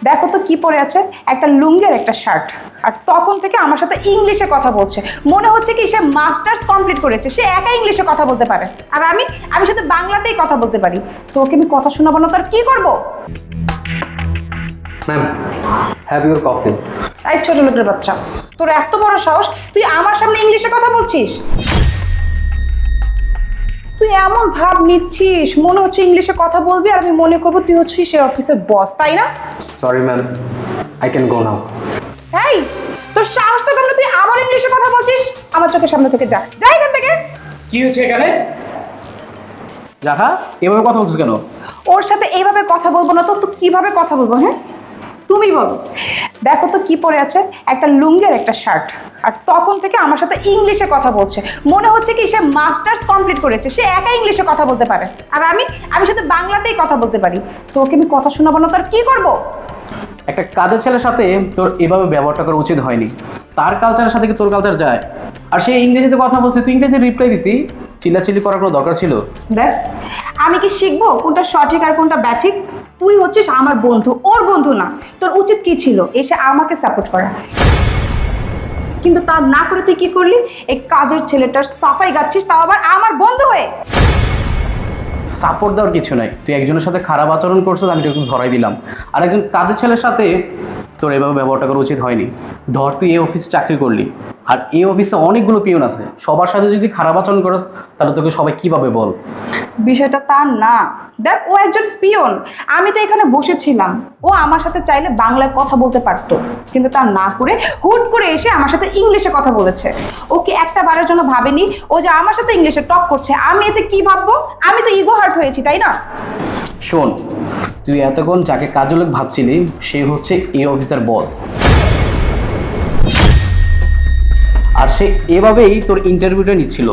দেখো তো কি পরে আছে, একটা লুঙ্গি আর একটা শার্ট। আর তখন থেকে আমার সাথে ইংলিশে কথা বলছে, মনে হচ্ছে কি সে মাস্টার্স কমপ্লিট করেছে, সে একা ইংলিশে কথা বলতে পারে। আর আমি আমি শুধু বাংলাতেই কথা বলতে পারি। তোকে আমি কথা শোনাবো না, তার কি করবো? Ma'am, have your coffee. এই ছোট লোকের বাচ্চা, তোর এত বড় সাহস, তুই আমার সামনে ইংলিশে কথা বলছিস? তুই এমন ভাব নিচ্ছিস মনে হচ্ছে ইংলিশে কথা বলবি আর আমি মনে করবো তুই হচ্ছিস সে অফিসের বস, তাই না? Sorry ma'am, I can go now. এই তোর সাহস তো কম না, তুই আবার ইংলিশে কথা বলছিস? আমার চোখের সামনে থেকে যা, যা এখান থেকে। কি হয়েছে এখানে? জাহা, এভাবে কথা বলছিস কেন? ওর সাথে এইভাবে কথা বলবো না তো কিভাবে কথা বলবো? হ্যাঁ তুমি বল। দেখো তো কি পরে আছে, একটা লুঙ্গি আর একটা শার্ট। আর তখন থেকে আমার সাথে ইংলিশে কথা বলছে, মনে হচ্ছে কি সে মাস্টার্স কমপ্লিট করেছে, সে একা ইংলিশে কথা বলতে পারে। আর আমি আমি শুধু বাংলাতেই কথা বলতে পারি। তোকে আমি কথা শোনাবো না, তার কি করবো? একটা কাজের ছেলের সাথে তোর এভাবে ব্যবহারটা করা উচিত হয়নি। তার কালচারের সাথে কি তোর কালচার যায়? আর সে ইংরেজিতে কথা বলছে, তুই ইংরেজি রিপ্লাই দিতি। চিল্লাচিল্লি করার কোনো দরকার ছিল? দেখ, আমি কি শিখবো কোনটা সঠিক আর কোনটা ব্যাঠিক? তুই হচ্ছিস আমার বন্ধু, ওর বন্ধু না। তোর উচিত কি ছিল এসে আমাকে সাপোর্ট করা, কিন্তু তা না করে তুই কি করলি? এই কাজের ছেলেটার সাফাই গাচ্ছিস, তাও আবার আমার বন্ধু হয়ে। সাপোর্ট দেওয়ার কিছু নাই। তুই একজনের সাথে খারাপ আচরণ করছিস, আমি তোকে ধরাই দিলাম। আর একজন কাজের ছেলের সাথে তোর এভাবে ব্যবহারটা করা উচিত হয়নি। ধর তুই এই অফিসে চাকরি করলি, আর এই অফিসে অনেকগুলো পিয়ন আছে, সবার সাথে যদি খারাপ আচরণ করিস তাহলে তোকে সবাই কিভাবে বল? বিষয়টা তার না। দেখ, ও একজন পিয়ন, আমি তো এখানে বসেছিলাম। ও আমার সাথে চাইলে বাংলায় কথা বলতে পারতো, কিন্তু তা না করে হুট করে এসে আমার সাথে ইংলিশে কথা বলেছে। ও কি একটা বারের জন্য ভাবেনি ও যে আমার সাথে ইংলিশে টক করছে, আমি এতে কি ভাববো? আমি তো ইগো হার্ট হয়েছি, তাই না? শোন, তুই এতক্ষণ যাকে কাজের লোক ভাবছিলি সে হচ্ছে এই অফিসের বস। আর সে এভাবেই তোর ইন্টারভিউটা নিচ্ছিল।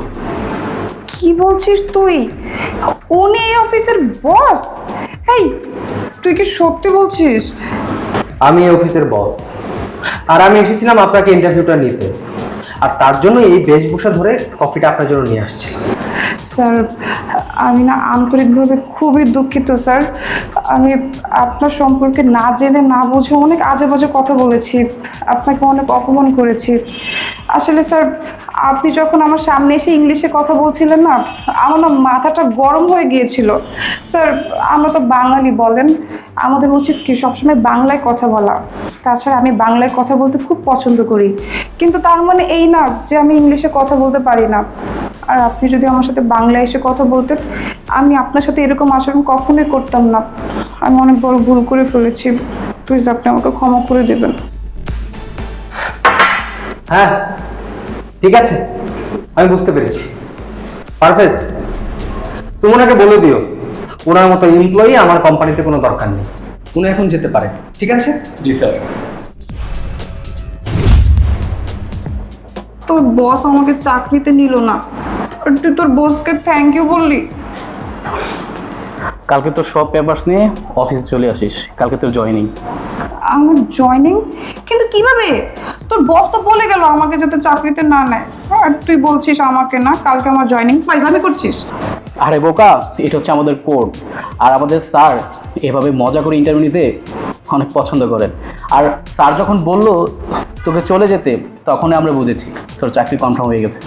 কি বলছিস তুই? উনি এই অফিসের বস? এই তুই কি সত্যি বলছিস? আমি এই অফিসের বস, আর আমি এসেছিলাম আপনাকে ইন্টারভিউটা নিতে। আর তার জন্য এই বেশভূষা ধরে কফিটা আপনার জন্য নিয়ে আসছি। স্যার, আমি না আন্তরিকভাবে খুবই দুঃখিত স্যার। আমি আপনার সম্পর্কে না জেনে না বুঝে অনেক আজে বাজে কথা বলেছি, আপনাকে অনেক অপমান করেছি। আসলে স্যার, আপনি যখন আমার সামনে এসে ইংলিশে কথা বলছিলেন না, আমার না মাথাটা গরম হয়ে গিয়েছিল। স্যার, আমরা তো বাঙালি, বলেন আমাদের উচিত কি সবসময় বাংলায় কথা বলা? তাছাড়া আমি বাংলায় কথা বলতে খুব পছন্দ করি, কিন্তু তার মানে এই না যে আমি ইংলিশে কথা বলতে পারি না। আর আপনি যদি আমার সাথে বাংলায় এসে কথা বলতেন, আমি আপনার সাথে এরকম আচরণ কখনোই করতাম না। আমি অনেক বড় ভুল করে ফেলেছি, প্লিজ আপনি আমাকে ক্ষমা করে দেবেন। হ্যাঁ, ঠিক আছে, আমি বুঝতে পেরেছি। পারফেজ, তুমি ওনাকে বলে দিও ওনার মতো এমপ্লয়ি আমার কোম্পানিতে কোনো দরকার নেই। উনি এখন যেতে পারে, ঠিক আছে? জি স্যার। তোর বস আমাকে চাকরিতে নিল না, আর তুই তোর বসকে থ্যাংক ইউ বললি? কালকে তোর সব পেপারস নিয়ে অফিসে চলে আসিস, কালকে তোর জয়েনিং। আমার জয়েনিং? কিন্তু কিভাবে? তোর বস তো বলে গেল আমাকে যাতে চাকরিতে না নেয়, আর তুই বলছিস আমাকে না, কালকে আমার জয়েনিং? ফাইজলামি করছিস? আরে বোকা, এটা হচ্ছে আমাদের কোড। আর আমাদের স্যার এভাবে মজা করে ইন্টারভিউ নিতে অনেক পছন্দ করেন। আর স্যার যখন বললো তোকে চলে যেতে, তখনই আমরা বুঝেছি তোর চাকরি কনফার্ম হয়ে গেছে।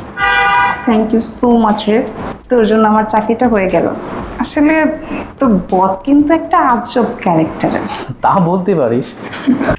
থ্যাংক ইউ সো মাচ রে, তোর জন্য আমার চাকরিটা হয়ে গেল। আসলে তোর বস কিন্তু একটা আজব ক্যারেক্টার। তা বলতে পারিস।